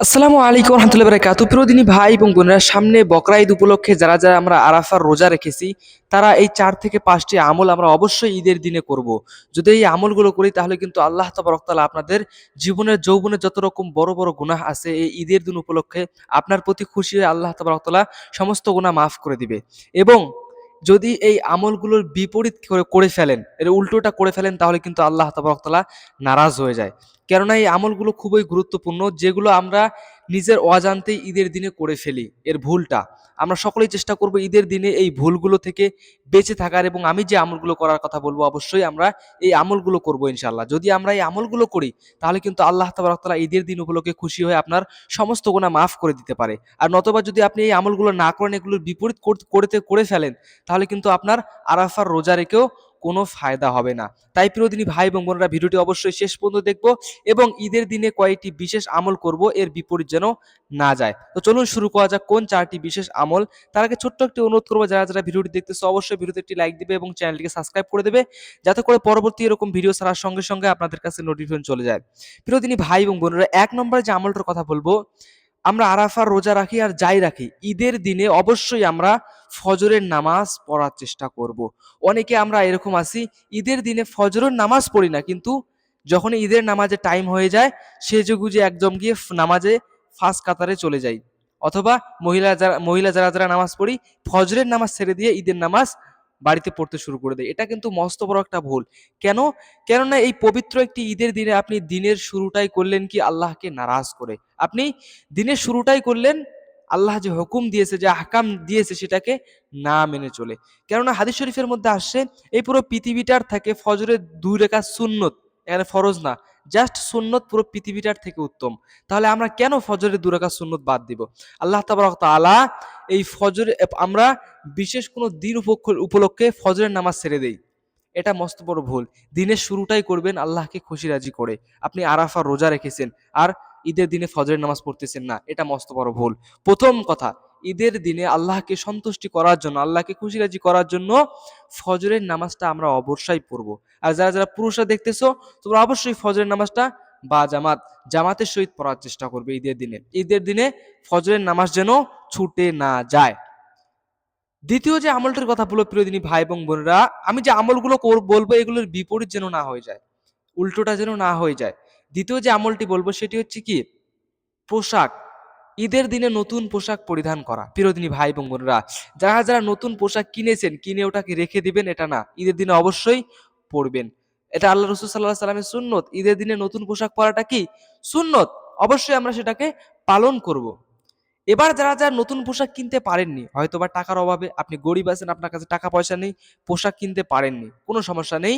আসসালামু আলাইকুম রহমতুল্লাহ বারাকাতুহু। প্রিয়দিনী ভাই এবং বোনেরা, সামনে বকরা ঈদ উপলক্ষে যারা যারা আমরা আরাফার রোজা রেখেছি, তারা এই ৪ থেকে ৫টি আমল আমরা অবশ্যই ঈদের দিনে করব। যদি এই আমলগুলো করি তাহলে কিন্তু আল্লাহ তাবারক তাআলা আপনাদের জীবনের যৌবনে যত রকম বড় বড় গুনাহ আছে, এই ঈদের দিন উপলক্ষে আপনার প্রতি খুশি হয়ে আল্লাহ তাবারক তাআলা সমস্ত গুনাহ মাফ করে দিবে। এবং যদি এই আমলগুলোর বিপরীত করে ফেলেন, এর উল্টোটা করে ফেলেন, তাহলে কিন্তু আল্লাহ তাবারক তাআলা নারাজ হয়ে যায়। কেননা এই আমলগুলো খুবই গুরুত্বপূর্ণ, যেগুলো আমরা নিজের অজান্তেই ঈদের দিনে করে ফেলি। এর ভুলটা আমরা সকলেই চেষ্টা করব ঈদের দিনে এই ভুলগুলো থেকে বেঁচে থাকার, এবং আমি যে আমলগুলো করার কথা বলবো অবশ্যই আমরা এই আমলগুলো করব ইনশাআল্লাহ। যদি আমরা এই আমলগুলো করি তাহলে কিন্তু আল্লাহ তাবারক তাআলা ঈদের দিন উপলক্ষে খুশি হয়ে আপনার সমস্ত গুনাহ মাফ করে দিতে পারে। আর নতবা যদি আপনি এই আমলগুলো না করেন, এগুলোর বিপরীত করে ফেলেন, তাহলে কিন্তু আপনার আরাফার রোজা রেখেও কোনো ফায়দা হবে না। তাই প্রিয়দিনী ভাই এবং বোনেরা, ভিডিওটি অবশ্যই শেষ পর্যন্ত দেখবো এবং ঈদের দিনে কয়েকটি বিশেষ আমল করব, এর বিপরীত যেন না যায়। তো চলুন শুরু করা যাক কোন 4টি বিশেষ আমল। তার আগে ছোট্ট একটি অনুরোধ করবো, যারা যারা ভিডিওটি দেখতেছে অবশ্যই ভিডিওতে একটি লাইক দিবে এবং চ্যানেলটিকে সাবস্ক্রাইব করে দেবে, যাতে করে পরবর্তী এরকম ভিডিও ছাড়ার সঙ্গে সঙ্গে আপনাদের কাছে নোটিফিকেশন চলে যায়। প্রিয়দিনী ভাই এবং বোনেরা, 1 নম্বরে যে আমলটার কথা বলবো, আমরা আরাফার রোজা রাখি আর যাই রাখি, ঈদের দিনে অবশ্যই আমরা ফজরের নামাজ পড়ার চেষ্টা করব। অনেকে আমরা এরকম আছি, ঈদের দিনে ফজরের নামাজ পড়ি না, কিন্তু যখন ঈদের নামাজের টাইম হয়ে যায় সেজে গুজে একদম গিয়ে নামাজে ফার্স্ট কাতারে চলে যাই। অথবা মহিলা যারা যারা নামাজ পড়ি, ফজরের নামাজ ছেড়ে দিয়ে ঈদের নামাজ বাড়িতে পড়তে শুরু করে দেয়। এটা কিন্তু মস্ত বড় একটা ভুল। কেন? কেননা এই পবিত্র একটি ঈদের দিনে আপনি দিনের শুরুটাই করলেন কি আল্লাহকে নারাজ করে। আপনি দিনের শুরুটাই করলেন আল্লাহ যে হুকুম দিয়েছে, যে আহকাম দিয়েছে, সেটাকে না মেনে চলে। কেননা হাদিস শরীফের মধ্যে আসছে, এই পুরো পৃথিবীটার থেকে ফজরের 2 রাকাত সুন্নত, এখানে ফরজ না, জাস্ট সুন্নত পুরো পৃথিবীটার থেকে উত্তম। তাহলে আমরা কেন ফজরের 2 রাকাত সুন্নত বাদ দিব? আল্লাহ তাবারক তাআলা এই ফজরে আমরা বিশেষ কোনো দিন উপলক্ষে ফজরের নামাজ ছেড়ে দেই। এটা মস্ত বড় ভুল। দিনের শুরুটাই করবেন আল্লাহকে খুশি রাজি করে। আপনি আরাফার রোজা রেখেছেন আর ঈদের দিনে ফজরের নামাজ পড়তেছেন না, এটা মস্ত বড় ভুল। প্রথম কথা, ঈদের দিনে আল্লাহকে সন্তুষ্টি করার জন্য, আল্লাহকে খুশি রাজি করার জন্য ফজরের নামাজটা আমরা অবশ্যই পড়বো। আর যারা যারা পুরুষরা দেখতেছো, তোমরা অবশ্যই ফজরের নামাজটা বা জামাতের সহিত পড়ার চেষ্টা করবে ঈদের দিনে। ঈদের দিনে ফজরের নামাজ যেন ছুটে না যায়। দ্বিতীয় যে আমলটার কথা বলবো প্রিয়দিনী ভাই এবং বোনেরা, আমি যে আমলগুলো বলবো এগুলোর বিপরীত যেন না হয়ে যায়, উল্টোটা যেন না হয়ে যায়। দ্বিতীয় যে আমলটি বলবো সেটি হচ্ছে কি, পোশাক। ঈদের দিনে নতুন পোশাক পরিধান করা। প্রিয়দিনী ভাই এবং বোনেরা, যারা যারা নতুন পোশাক কিনেছেন, কিনে ওটাকে রেখে দিবেন এটা না, ঈদের দিনে অবশ্যই পরবেন। এটা আল্লাহ রাসূল সাল্লাল্লাহু আলাইহি সাল্লামের সুন্নত। ঈদের দিনে নতুন পোশাক পরাটা কি সুন্নত, অবশ্যই আমরা সেটাকে পালন করব। এবার যারা যারা নতুন পোশাক কিনতে পারেননি, হয়তোবা টাকার অভাবে, আপনি গরিব আছেন, আপনার কাছে টাকা পয়সা নেই, পোশাক কিনতে পারেননি, কোনো সমস্যা নেই।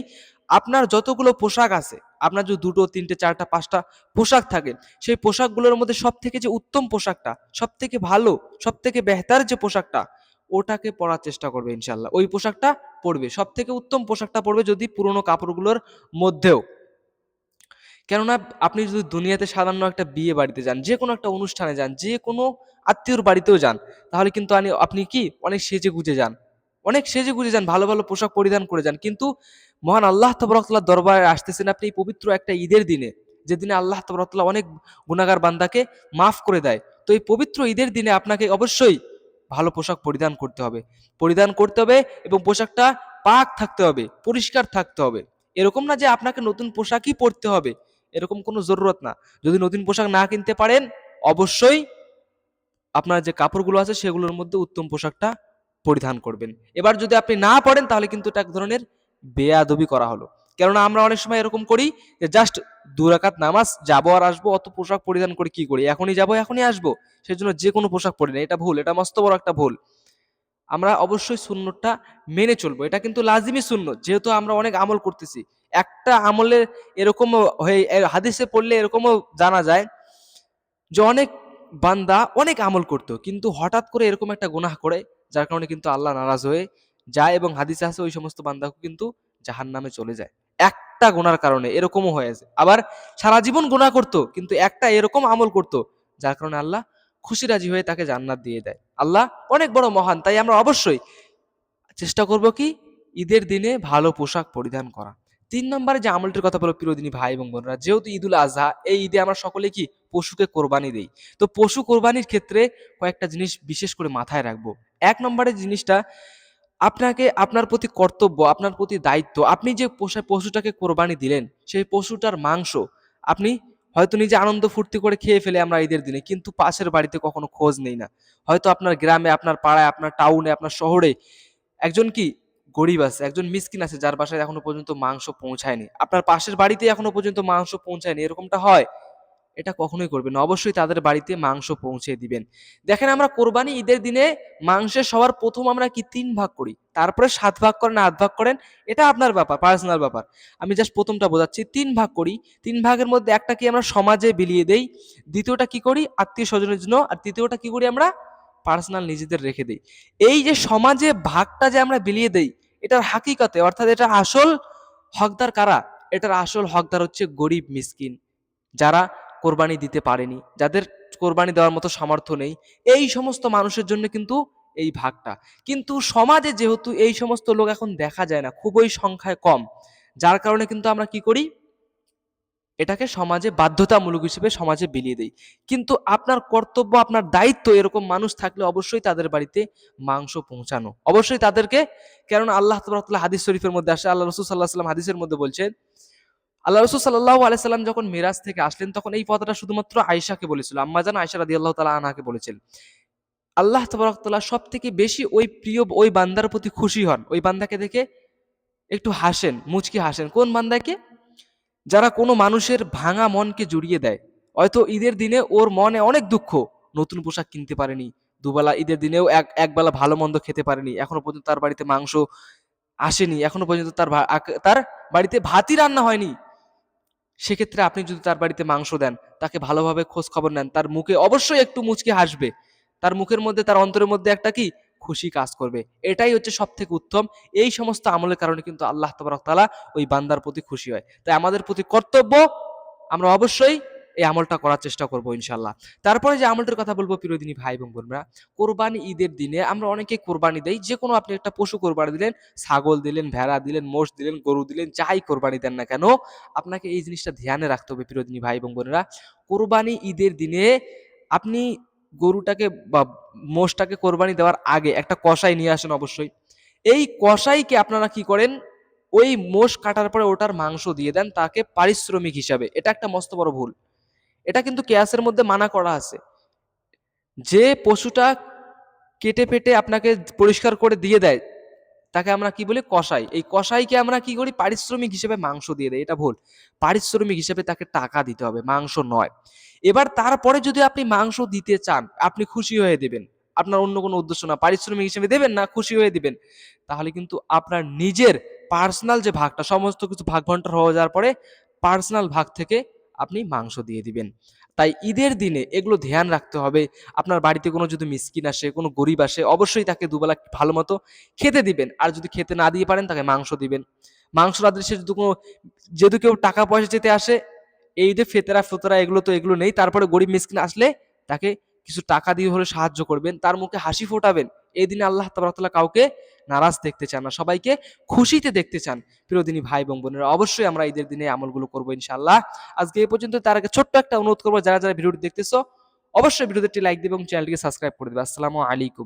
আপনার যতগুলো পোশাক আছে, আপনার যদি 2টো 3টে 4টা 5টা পোশাক থাকে, সেই পোশাকগুলোর মধ্যে সব থেকে যে উত্তম পোশাকটা, সব থেকে ভালো, সব থেকে বেহতার যে পোশাকটা, ওটাকে পরার চেষ্টা করবে ইনশাল্লাহ। ওই পোশাকটা পরবে, সব থেকে উত্তম পোশাকটা পরবে, যদি পুরোনো কাপড়গুলোর মধ্যেও। কেননা আপনি যদি দুনিয়াতে সাধারণ একটা বিয়ে বাড়িতে যান, যে কোনো একটা অনুষ্ঠানে যান, যে কোনো আত্মীয়র বাড়িতেও যান, তাহলে কিন্তু আপনি কি অনেক সেজে গুজে যান, অনেক সেজে গুজে যান, ভালো ভালো পোশাক পরিধান করে যান, কিন্তু মহান আল্লাহ তাবারক তাআলার দরবারে আসতেছেন আপনি এই পবিত্র একটা ঈদের দিনে, যেদিনে আল্লাহ তাবারক তাআলা অনেক গুনাহগার বান্দাকে মাফ করে দেয়। তো এই পবিত্র ঈদের দিনে আপনাকে অবশ্যই ভালো পোশাক পরিধান করতে হবে এবং পোশাকটা পাক থাকতে হবে, পরিষ্কার থাকতে হবে। এরকম না যে আপনাকে নতুন পোশাকই পরতে হবে, এরকম কোনো জরুরত না। যদি নতুন পোশাক না কিনতে পারেন, অবশ্যই আপনার যে কাপড়গুলো আছে সেগুলোর মধ্যে উত্তম পোশাকটা পরিধান করবেন। এবার যদি আপনি না পড়েন, তাহলে কিন্তু এটা এক ধরনের বেয়াদবি করা হলো। কেননা আমরা অনেক সময় এরকম করি যে জাস্ট 2 রাকাত নামাজ, যাবো আর আসবো, অত পোশাক পরিধান করে কি করি, এখনই যাবো এখনই আসবো, সেজন্য যে কোনো পোশাক পরি না। এটা ভুল, এটা মস্ত বড় একটা ভুল। আমরা অবশ্যই সুন্নতটা মেনে চলবো, এটা কিন্তু লাজিমি সুন্নত। যেহেতু আমরা অনেক আমল করতেছি, একটা আমলের এরকমও হয়ে হাদিসে পড়লে এরকমও জানা যায় যে অনেক বান্দা অনেক আমল করতো, কিন্তু হঠাৎ করে এরকম একটা গুনাহ করে, যার কারণে কিন্তু আল্লাহ নারাজ হয়ে যায়, এবং হাদিসে আছে ওই সমস্ত বান্দাকে কিন্তু জাহান্নামে চলে যায় একটা গুনার কারণে। এরকমও হয়েছে। আবার সারা জীবন গুনাহ করতো, কিন্তু একটা এরকম আমল করতো যার কারণে আল্লাহ খুশি রাজি হয়ে তাকে জান্নাত দিয়ে দেয়। আল্লাহ অনেক বড় মহান। তাই আমরা অবশ্যই চেষ্টা করব কি, ঈদের দিনে ভালো পোশাক পরিধান করা। 3 নম্বরে যে আমলটির কথা বলো প্রিয়দিনী ভাই এবং বোনেরা, যেহেতু ঈদুল আজহা, এই ঈদে আমরা সকলে কি পশুকে কোরবানি দেই। তো পশু কোরবানির ক্ষেত্রে কয়েকটা জিনিস বিশেষ করে মাথায় রাখবো। 1 নম্বরের জিনিসটা, আপনাকে আপনার প্রতি কর্তব্য, আপনার প্রতি দায়িত্ব, আপনি যে পশুটাকে কোরবানি দিলেন সেই পশুটার মাংস আপনি হয়তো নিজে আনন্দ ফুর্তি করে খেয়ে ফেলে আমরা ঈদের দিনে, কিন্তু পাশের বাড়িতে কখনো খোঁজ নেই না। হয়তো আপনার গ্রামে, আপনার পাড়ায়, আপনার টাউনে, আপনার শহরে একজন কি গরিব আছে, একজন মিসকিন আছে যার বাসায় এখনো পর্যন্ত মাংস পৌঁছায়নি, আপনার পাশের বাড়িতে এখনো পর্যন্ত মাংস পৌঁছায়নি, এরকমটা হয়? এটা কখনোই করবেন না, অবশ্যই তাদের বাড়িতে মাংস পৌঁছে দিবেন। দেখেন, আমরা কোরবানি ঈদের দিনে মাংসের সবার প্রথম আমরা কি 3 ভাগ করি, তারপরে 7 ভাগ করেন, 8 ভাগ করেন, এটা আপনার ব্যাপার, পার্সোনাল ব্যাপার। আমি জাস্ট প্রথমটা বোঝাচ্ছি, 3 ভাগ করি। 3 ভাগের মধ্যে একটা কি আমরা সমাজে বিলিয়ে দেই, দ্বিতীয়টা কি করি আত্মীয় স্বজনের জন্য, আর তৃতীয়টা কি করি আমরা পার্সোনাল নিজেদের রেখে দেই। এই যে সমাজে ভাগটা যে আমরা বিলিয়ে দেই, এটার হাকিকতে অর্থাৎ এটা আসল হকদার কারা? এটার আসল হকদার হচ্ছে গরিব মিসকিন, যারা কোরবানি দিতে পারেনি, যাদের কোরবানি দেওয়ার মতো সামর্থ্য নেই, এই সমস্ত মানুষের জন্য কিন্তু এই ভাগটা। কিন্তু সমাজে যেহেতু এই সমস্ত লোক এখন দেখা যায় না, খুবই সংখ্যায় কম, যার কারণে কিন্তু আমরা কি করি, এটাকে সমাজে বাধ্যতামূলক হিসেবে সমাজে বিলিয়ে দেই। কিন্তু আপনার কর্তব্য, আপনার দায়িত্ব, এরকম মানুষ থাকলে অবশ্যই তাদের বাড়িতে মাংস পৌঁছানো, অবশ্যই তাদেরকে। কেননা আল্লাহ তাআলা হাদিস শরীফের মধ্যে আসে, আল্লাহ রাসূল সাল্লাল্লাহু আলাইহি ওয়াসাল্লাম হাদিসের মধ্যে বলছেন, আল্লাহ রাসূল সাল্লাল্লাহু আলাইহি সাল্লাম যখন মিরাজ থেকে আসলেন, তখন এই কথাটা শুধুমাত্র আয়েশাকে বলেছিল, আম্মাজান আয়েশা রাদিয়াল্লাহু তাআলা আনহাকে বলেছেন। আল্লাহ তাবারক তাআলা সবথেকে বেশি ওই প্রিয় ওই বান্দার প্রতি খুশি হন, ওই বান্দাকে দেখে একটু হাসেন, মুচকি হাসেন। কোন বান্দাকে? যারা কোনো মানুষের ভাঙা মনকে জুড়িয়ে দেয়। হয়তো ঈদের দিনে ওর মনে অনেক দুঃখ, নতুন পোশাক কিনতে পারেনি, দুবেলা ঈদের দিনেও একবেলা ভালো মন্দ খেতে পারেনি, এখনো পর্যন্ত তার বাড়িতে মাংস আসেনি, এখনো পর্যন্ত তার বাড়িতে ভাতই রান্না হয়নি। সেক্ষেত্রে আপনি যদি তার বাড়িতে মাংস দেন, তাকে ভালোভাবে খোঁজ খবর নেন, তার মুখে অবশ্যই একটু মুচকি হাসবে, তার মুখের মধ্যে, তার অন্তরের মধ্যে একটা কি খুশি কাজ করবে। এটাই হচ্ছে সব থেকে উত্তম। এই সমস্ত আমলের কারণে কিন্তু আল্লাহ তাবারক তাআলা ওই বান্দার প্রতি খুশি হয়। তাই আমাদের প্রতি কর্তব্য, আমরা অবশ্যই এই আমলটা করার চেষ্টা করব ইনশাল্লাহ। তারপরে যে আমলটার কথা বলবো প্রিয়দিনী ভাই এবং বোনরা, কোরবানি ঈদের দিনে আমরা অনেকে কোরবানি দেই, যে কোনো আপনি একটা পশু কোরবানি দিলেন, ছাগল দিলেন, ভেড়া দিলেন, মোষ দিলেন, গরু দিলেন, যাই কোরবানি দেন না কেন, আপনাকে এই জিনিসটা ধ্যানে রাখতে হবে প্রিয়দিনী ভাই এবং বোনেরা। কোরবানি ঈদের দিনে আপনি গরুটাকে বা মোষটাকে কোরবানি দেওয়ার আগে একটা কসাই নিয়ে আসেন অবশ্যই। এই কসাইকে আপনারা কি করেন, ওই মোষ কাটার পরে ওটার মাংস দিয়ে দেন তাকে পারিশ্রমিক হিসাবে। এটা একটা মস্ত বড় ভুল, এটা কিন্তু কেয়াসের মধ্যে মানা করা আছে। যে পশুটা কেটে ফেটে আপনাকে পরিষ্কার করে দিয়ে দেয়, তাকে আমরা কি বলি, কসাই। এই কসাইকে আমরা কি করি, পারিশ্রমিক হিসেবে মাংস দিয়ে দেয়, এটা ভুল। পারিশ্রমিক হিসেবে তাকে টাকা দিতে হবে, মাংস নয়। এবার তারপরে যদি আপনি মাংস দিতে চান, আপনি খুশি হয়ে দেবেন, আপনার অন্য কোনো উদ্দেশ্য না, পারিশ্রমিক হিসেবে দেবেন না, খুশি হয়ে দিবেন, তাহলে কিন্তু আপনার নিজের পার্সোনাল যে ভাগটা, সমস্ত কিছু ভাগ বন্টন হয়ে যাওয়ার পরে পার্সোনাল ভাগ থেকে আপনি মাংস দিয়ে দিবেন। তাই ঈদের দিনে এগুলো ধ্যান রাখতে হবে। আপনার বাড়িতে কোনো যদি মিসকিন আসে, কোনো গরিব আসে, অবশ্যই তাকে দুবেলা ভালো মতো খেতে দিবেন। আর যদি খেতে না দিয়ে পারেন, তাকে মাংস দিবেন। মাংস না দিলে সে যদি কেউ টাকা পয়সা চেতে আসে, এই যে ফেতরা ফোতরা এগুলো তো এগুলো নেই, তারপরে গরিব মিসকিন আসলে তাকে কিছু টাকা দিয়ে হলে সাহায্য করবেন, তার মুখে হাসি ফোটাবেন। এই দিনে আল্লাহ তাবারক তাআলা কাউকে নারাজ দেখতে চান না, সবাইকে খুশিতে দেখতে চান। প্রিয়দিনী ভাই এবং বোনেরা, অবশ্যই আমরা ঈদের দিনে আমলগুলো করবো ইনশাআল্লাহ। আজকে এই পর্যন্ত। তার আগে ছোট্ট একটা অনুরোধ করবো, যারা যারা ভিডিওটি দেখতেছো, অবশ্যই ভিডিওটি লাইক দিবে এবং চ্যানেলটিকে সাবস্ক্রাইব করে দেবে। আসসালামু আলাইকুম।